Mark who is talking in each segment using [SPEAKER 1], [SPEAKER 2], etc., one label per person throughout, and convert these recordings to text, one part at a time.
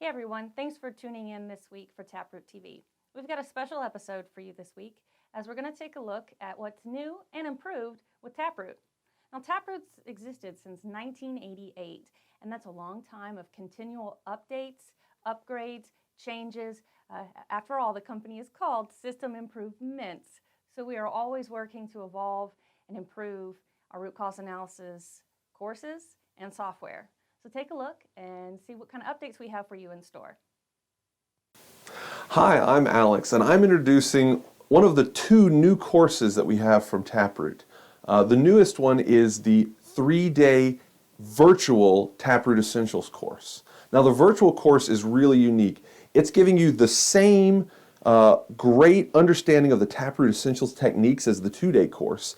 [SPEAKER 1] Hey everyone, thanks for tuning in this week for TapRooT TV. We've got a special episode for you this week as we're going to take a look at what's new and improved with TapRooT. Now TapRoot's existed since 1988, and that's a long time of continual updates, upgrades, changes. After all, the company is called System Improvements, so we are always working to evolve and improve our root cause analysis courses and software. So take a look and see what kind of updates we have for you in store.
[SPEAKER 2] Hi, I'm Alex, and I'm introducing one of the two new courses that we have from TapRooT. The newest one is the 3-day virtual TapRooT Essentials course. Now, the virtual course is really unique. It's giving you the same great understanding of the TapRooT Essentials techniques as the 2-day course,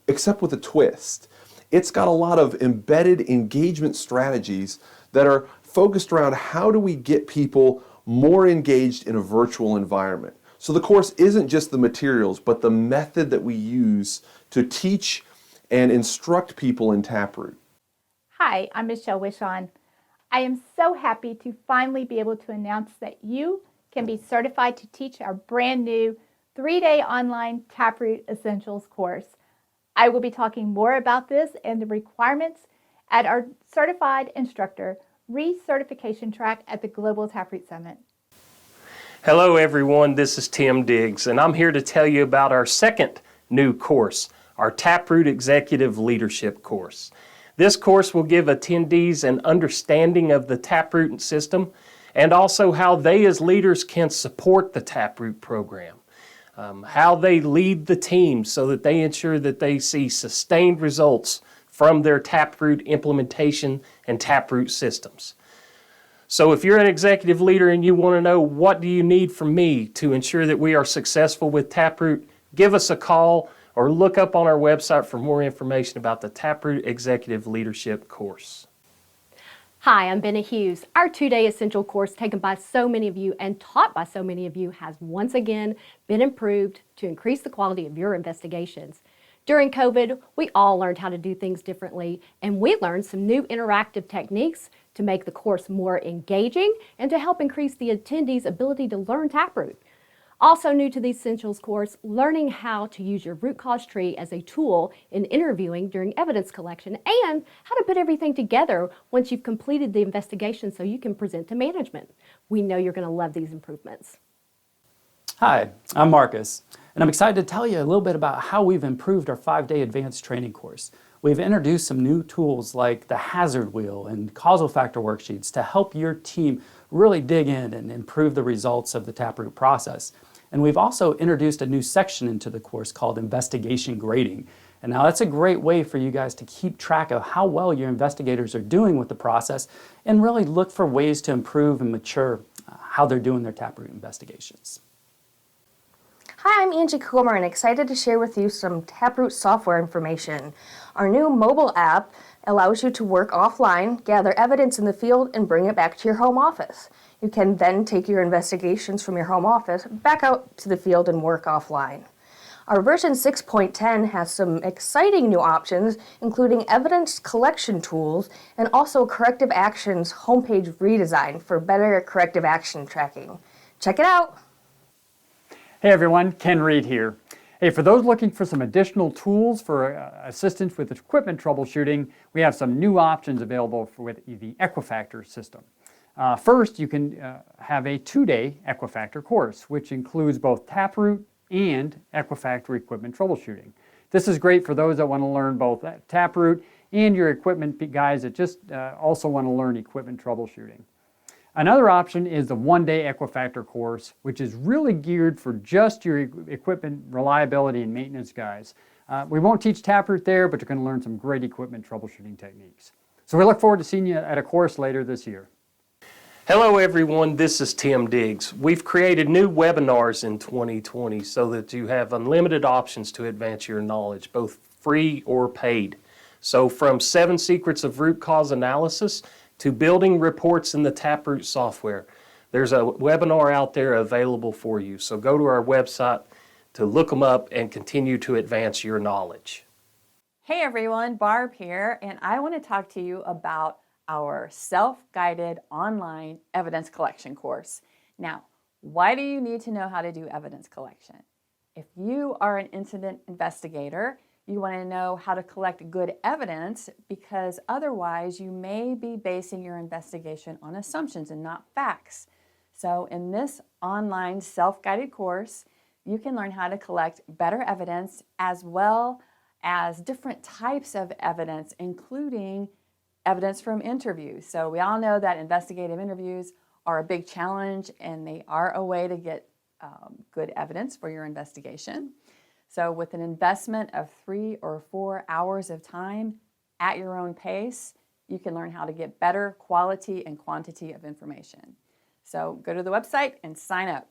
[SPEAKER 2] except with a twist. It's got a lot of embedded engagement strategies that are focused around how do we get people more engaged in a virtual environment. So the course isn't just the materials, but the method that we use to teach and instruct people in TapRooT.
[SPEAKER 3] Hi, I'm Michelle Wishon. I am so happy to finally be able to announce that you can be certified to teach our brand new 3-day online TapRooT Essentials course. I will be talking more about this and the requirements at our Certified Instructor Recertification track at the Global TapRooT Summit.
[SPEAKER 4] Hello everyone, this is Tim Diggs, and I'm here to tell you about our second new course, our TapRooT Executive Leadership course. This course will give attendees an understanding of the TapRooT system and also how they as leaders can support the TapRooT program. How they lead the team so that they ensure that they see sustained results from their TapRooT implementation and TapRooT systems. So if you're an executive leader and you want to know what do you need from me to ensure that we are successful with TapRooT, give us a call or look up on our website for more information about the TapRooT Executive Leadership course.
[SPEAKER 5] Hi, I'm Benna Hughes. Our 2-day essential course taken by so many of you and taught by so many of you has once again been improved to increase the quality of your investigations. During COVID, we all learned how to do things differently, and we learned some new interactive techniques to make the course more engaging and to help increase the attendees' ability to learn TapRooT. Also new to the Essentials course, learning how to use your root cause tree as a tool in interviewing during evidence collection and how to put everything together once you've completed the investigation so you can present to management. We know you're going to love these improvements.
[SPEAKER 6] Hi, I'm Marcus, and I'm excited to tell you a little bit about how we've improved our 5-day advanced training course. We've introduced some new tools like the hazard wheel and causal factor worksheets to help your team really dig in and improve the results of the TapRooT process. And we've also introduced a new section into the course called investigation grading. And now that's a great way for you guys to keep track of how well your investigators are doing with the process and really look for ways to improve and mature how they're doing their TapRooT investigations.
[SPEAKER 7] Hi, I'm Angie Comer and excited to share with you some TapRooT software information. Our new mobile app allows you to work offline, gather evidence in the field, and bring it back to your home office. You can then take your investigations from your home office back out to the field and work offline. Our version 6.10 has some exciting new options, including evidence collection tools and also corrective actions homepage redesign for better corrective action tracking. Check it out!
[SPEAKER 8] Hey everyone, Ken Reed here. Hey, for those looking for some additional tools for assistance with equipment troubleshooting, we have some new options available with the Equifactor system. First, you can have a 2-day Equifactor course, which includes both TapRooT and Equifactor equipment troubleshooting. This is great for those that want to learn both TapRooT and your equipment guys that just also want to learn equipment troubleshooting. Another option is the 1-day Equifactor course, which is really geared for just your equipment reliability and maintenance guys. We won't teach TapRooT there, but you're going to learn some great equipment troubleshooting techniques. So we look forward to seeing you at a course later this year.
[SPEAKER 4] Hello everyone, this is Tim Diggs. We've created new webinars in 2020 so that you have unlimited options to advance your knowledge, both free or paid. So from 7 secrets of root cause analysis to building reports in the TapRooT software, there's a webinar out there available for you. So go to our website to look them up and continue to advance your knowledge.
[SPEAKER 9] Hey everyone, Barb here, and I want to talk to you about our self-guided online evidence collection course. Now, why do you need to know how to do evidence collection? If you are an incident investigator, you want to know how to collect good evidence, because otherwise you may be basing your investigation on assumptions and not facts. So in this online self-guided course, you can learn how to collect better evidence as well as different types of evidence, including evidence from interviews. So we all know that investigative interviews are a big challenge, and they are a way to get good evidence for your investigation. So with an investment of 3 or 4 hours of time at your own pace, you can learn how to get better quality and quantity of information. So go to the website and sign up.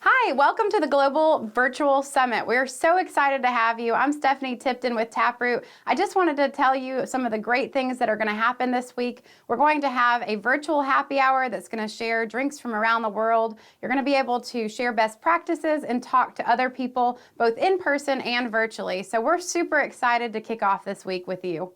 [SPEAKER 10] Hi, welcome to the Global Virtual Summit. We're so excited to have you. I'm Stephanie Tipton with TapRooT. I just wanted to tell you some of the great things that are going to happen this week. We're going to have a virtual happy hour that's going to share drinks from around the world. You're going to be able to share best practices and talk to other people, both in person and virtually. So we're super excited to kick off this week with you.